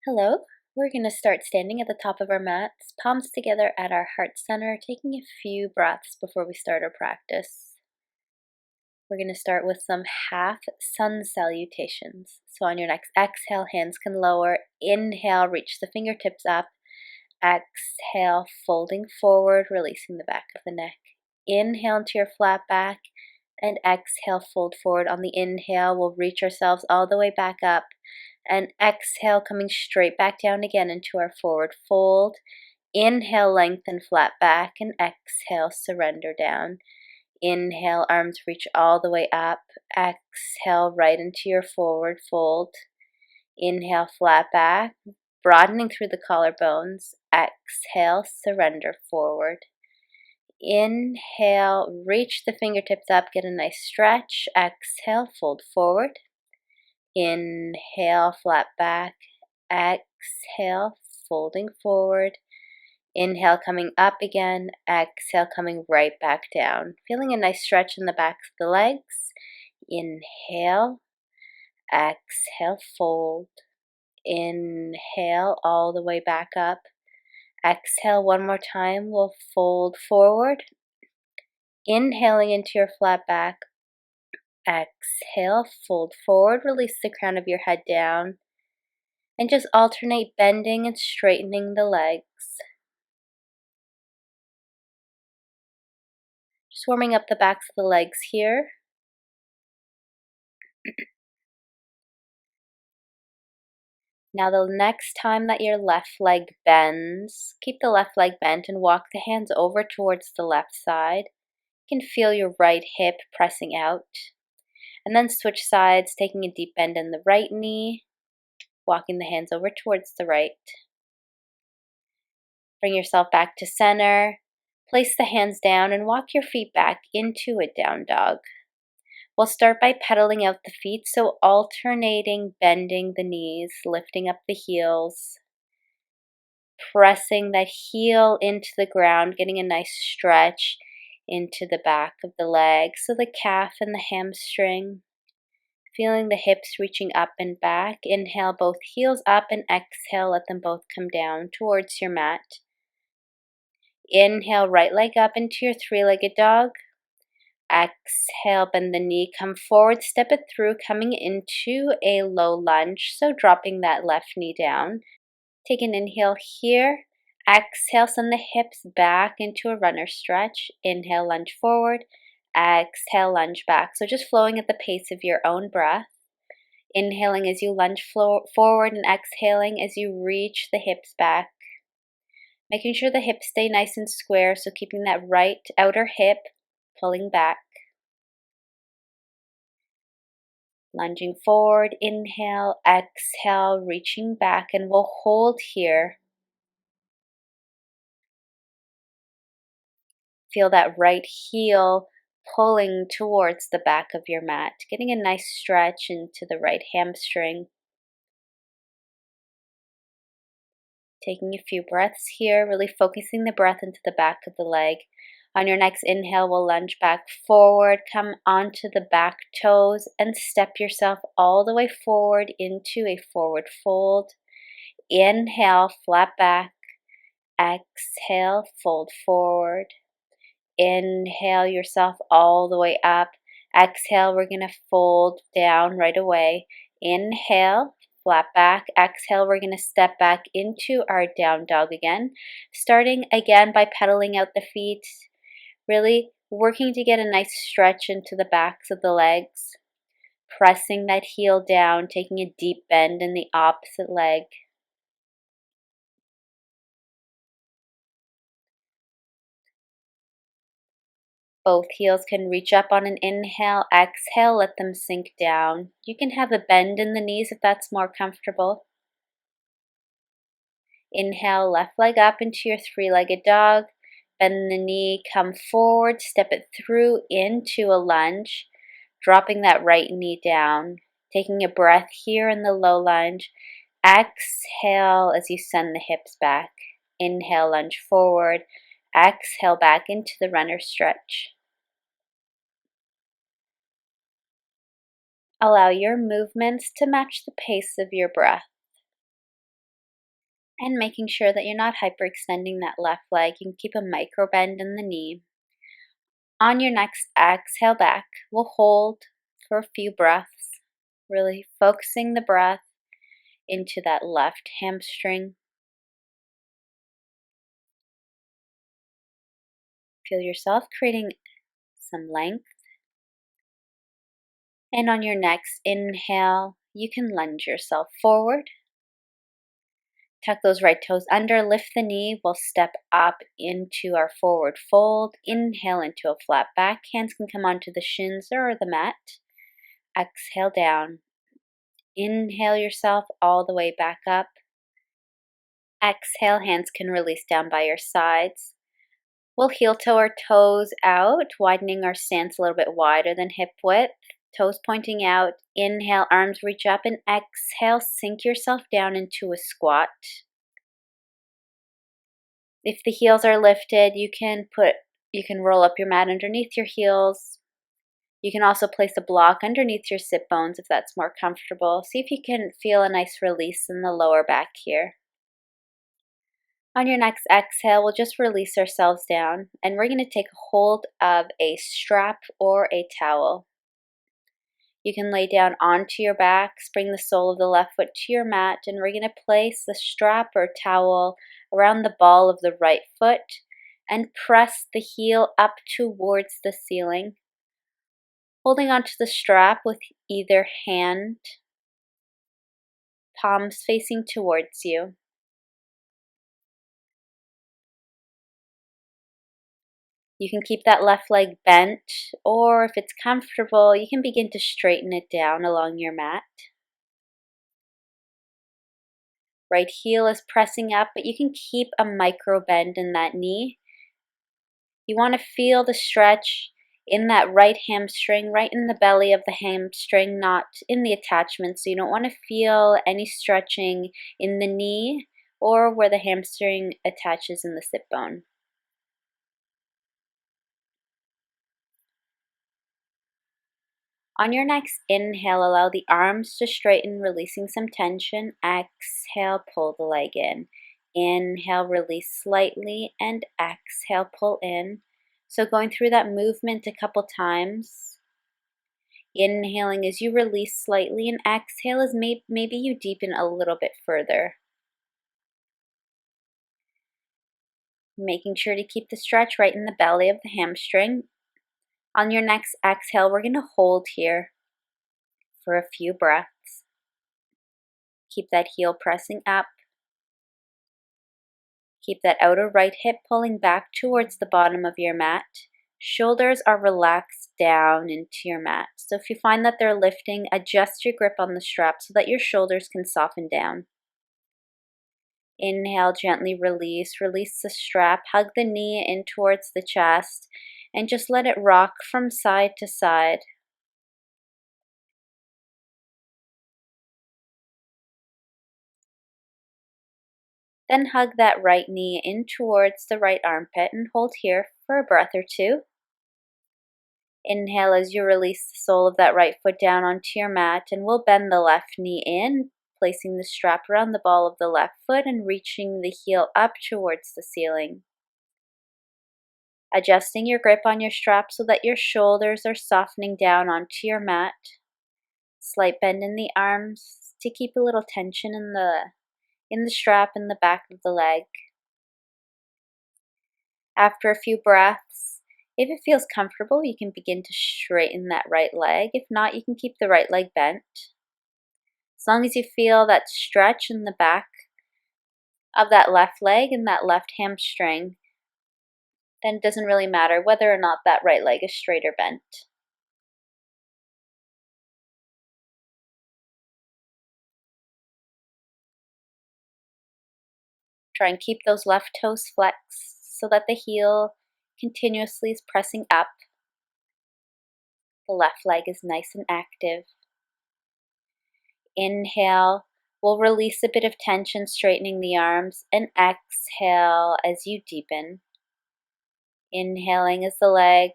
Hello. We're going to start standing at the top of our mats, palms together at our heart center, taking a few breaths before we start our practice. We're going to start with some half sun salutations. So on your next exhale, hands can lower. Inhale, reach the fingertips up. Exhale, folding forward, releasing the back of the neck. Inhale into your flat back, and exhale, fold forward. On the inhale, we'll reach ourselves all the way back up, and exhale, coming straight back down again into our forward fold. Inhale, lengthen flat back, and exhale, surrender down. Inhale, arms reach all the way up. Exhale, right into your forward fold. Inhale, flat back, broadening through the collarbones. Exhale, surrender forward. Inhale, reach the fingertips up, get a nice stretch. Exhale, fold forward. Inhale, flat back. Exhale, folding forward. Inhale, coming up again. Exhale, coming right back down. Feeling a nice stretch in the backs of the legs. Inhale. Exhale, fold. Inhale, all the way back up. Exhale one more time. We'll fold forward. Inhaling into your flat back. Exhale, fold forward, release the crown of your head down, and just alternate bending and straightening the legs. Just warming up the backs of the legs here. Now the next time that your left leg bends, keep the left leg bent and walk the hands over towards the left side. You can feel your right hip pressing out. And then switch sides, taking a deep bend in the right knee, walking the hands over towards the right. Bring yourself back to center. Place the hands down and walk your feet back into a down dog. We'll start by pedaling out the feet, so alternating bending the knees, lifting up the heels, pressing that heel into the ground, getting a nice stretch into the back of the leg, so the calf and the hamstring. Feeling the hips reaching up and back. Inhale, both heels up, and exhale, let them both come down towards your mat. Inhale, right leg up into your three-legged dog. Exhale, bend the knee, come forward, step it through, coming into a low lunge, so dropping that left knee down. Take an inhale here. Exhale, send the hips back into a runner stretch. Inhale, lunge forward. Exhale, lunge back. So just flowing at the pace of your own breath. Inhaling as you lunge forward and exhaling as you reach the hips back. Making sure the hips stay nice and square, so keeping that right outer hip pulling back. Lunging forward, inhale, exhale, reaching back, and we'll hold here. Feel that right heel pulling towards the back of your mat, getting a nice stretch into the right hamstring. Taking a few breaths here, really focusing the breath into the back of the leg. On your next inhale, we'll lunge back forward, come onto the back toes, and step yourself all the way forward into a forward fold. Inhale, flat back. Exhale, fold forward. Inhale yourself all the way up. Exhale, we're going to fold down right away. Inhale, flat back. Exhale, we're going to step back into our down dog again. Starting again by pedaling out the feet. Really working to get a nice stretch into the backs of the legs. Pressing that heel down, taking a deep bend in the opposite leg. Both heels can reach up on an inhale. Exhale, let them sink down. You can have a bend in the knees if that's more comfortable. Inhale, left leg up into your three-legged dog. Bend the knee, come forward, step it through into a lunge, dropping that right knee down. Taking a breath here in the low lunge. Exhale as you send the hips back. Inhale, lunge forward. Exhale, back into the runner stretch. Allow your movements to match the pace of your breath. And making sure that you're not hyperextending that left leg. You can keep a micro bend in the knee. On your next exhale back, we'll hold for a few breaths, really focusing the breath into that left hamstring. Feel yourself creating some length. And on your next inhale, you can lunge yourself forward. Tuck those right toes under, lift the knee. We'll step up into our forward fold. Inhale into a flat back. Hands can come onto the shins or the mat. Exhale down. Inhale yourself all the way back up. Exhale, hands can release down by your sides. We'll heel toe our toes out, widening our stance a little bit wider than hip width. Toes pointing out. Inhale, arms reach up, and exhale, sink yourself down into a squat. If the heels are lifted, you can roll up your mat underneath your heels. You can also place a block underneath your sit bones if that's more comfortable. See if you can feel a nice release in the lower back here. On your next exhale, we'll just release ourselves down, and we're going to take hold of a strap or a towel. You can lay down onto your back, bring the sole of the left foot to your mat, and we're going to place the strap or towel around the ball of the right foot and press the heel up towards the ceiling. Holding onto the strap with either hand, palms facing towards you. You can keep that left leg bent, or if it's comfortable, you can begin to straighten it down along your mat. Right heel is pressing up, but you can keep a micro bend in that knee. You want to feel the stretch in that right hamstring, right in the belly of the hamstring, not in the attachment. So you don't want to feel any stretching in the knee or where the hamstring attaches in the sit bone. On your next inhale, allow the arms to straighten, releasing some tension. Exhale, pull the leg in. Inhale, release slightly, and exhale, pull in. So going through that movement a couple times. Inhaling as you release slightly, and exhale as maybe you deepen a little bit further. Making sure to keep the stretch right in the belly of the hamstring. On your next exhale, we're going to hold here for a few breaths. Keep that heel pressing up. Keep that outer right hip pulling back towards the bottom of your mat. Shoulders are relaxed down into your mat. So if you find that they're lifting, adjust your grip on the strap so that your shoulders can soften down. Inhale, gently release. Release the strap. Hug the knee in towards the chest and just let it rock from side to side. Then hug that right knee in towards the right armpit and hold here for a breath or two. Inhale as you release the sole of that right foot down onto your mat, and we'll bend the left knee in, placing the strap around the ball of the left foot and reaching the heel up towards the ceiling. Adjusting your grip on your strap so that your shoulders are softening down onto your mat. Slight bend in the arms to keep a little tension in the strap in the back of the leg. After a few breaths, if it feels comfortable, you can begin to straighten that right leg. If not, you can keep the right leg bent. As long as you feel that stretch in the back of that left leg and that left hamstring, then it doesn't really matter whether or not that right leg is straight or bent. Try and keep those left toes flexed so that the heel continuously is pressing up. The left leg is nice and active. Inhale, we'll release a bit of tension, straightening the arms, and exhale as you deepen. Inhaling as the leg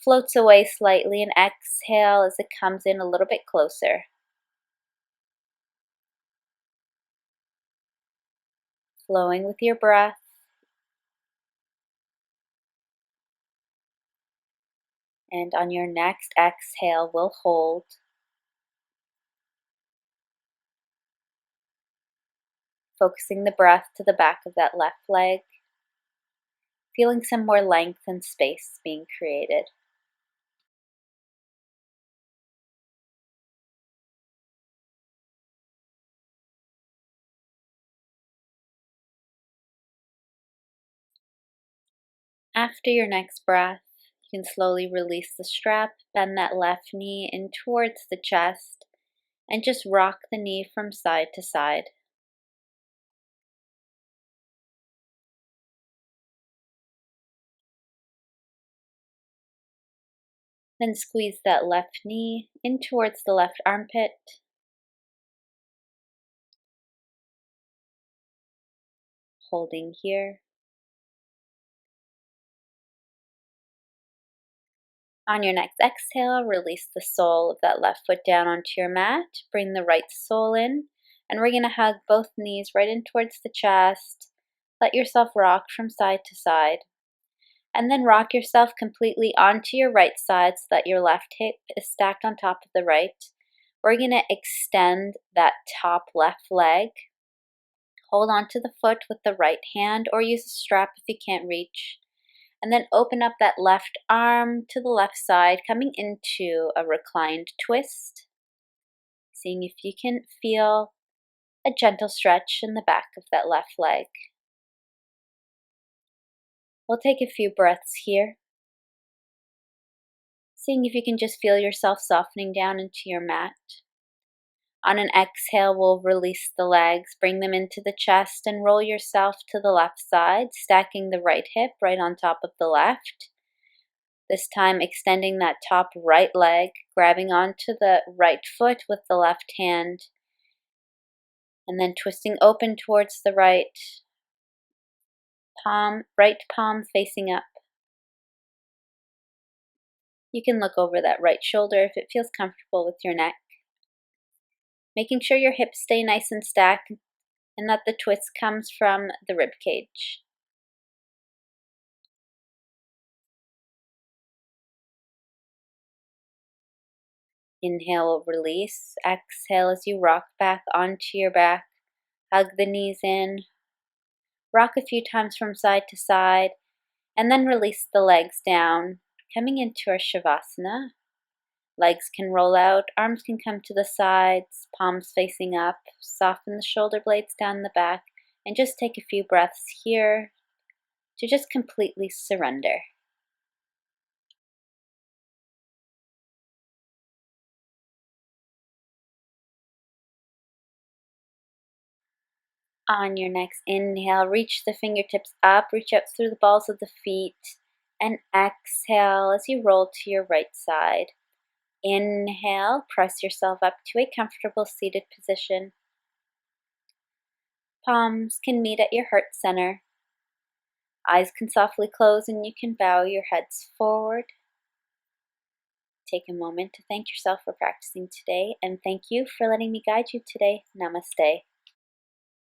floats away slightly, and exhale as it comes in a little bit closer. flowing with your breath. And on your next exhale, we'll hold. Focusing the breath to the back of that left leg, feeling some more length and space being created. After your next breath, you can slowly release the strap, bend that left knee in towards the chest, and just rock the knee from side to side. Then squeeze that left knee in towards the left armpit. Holding here. On your next exhale, release the sole of that left foot down onto your mat. Bring the right sole in, and we're going to hug both knees right in towards the chest. Let yourself rock from side to side. And then rock yourself completely onto your right side so that your left hip is stacked on top of the right. We're going to extend that top left leg. Hold onto the foot with the right hand or use a strap if you can't reach. And then open up that left arm to the left side, coming into a reclined twist. Seeing if you can feel a gentle stretch in the back of that left leg. We'll take a few breaths here. Seeing if you can just feel yourself softening down into your mat. On an exhale, we'll release the legs, bring them into the chest, and roll yourself to the left side, stacking the right hip right on top of the left. This time extending that top right leg, grabbing onto the right foot with the left hand, and then twisting open towards the right palm facing up. You can look over that right shoulder if it feels comfortable with your neck. Making sure your hips stay nice and stacked and that the twist comes from the rib cage. Inhale, release. Exhale as you rock back onto your back. Hug the knees in. Rock a few times from side to side, and then release the legs down, coming into our Shavasana. Legs can roll out, arms can come to the sides, palms facing up. Soften the shoulder blades down the back, and just take a few breaths here to just completely surrender. On your next inhale, reach the fingertips up, reach out through the balls of the feet, and exhale as you roll to your right side. Inhale, press yourself up to a comfortable seated position. Palms can meet at your heart center. Eyes can softly close and you can bow your heads forward. Take a moment to thank yourself for practicing today, and thank you for letting me guide you today. Namaste.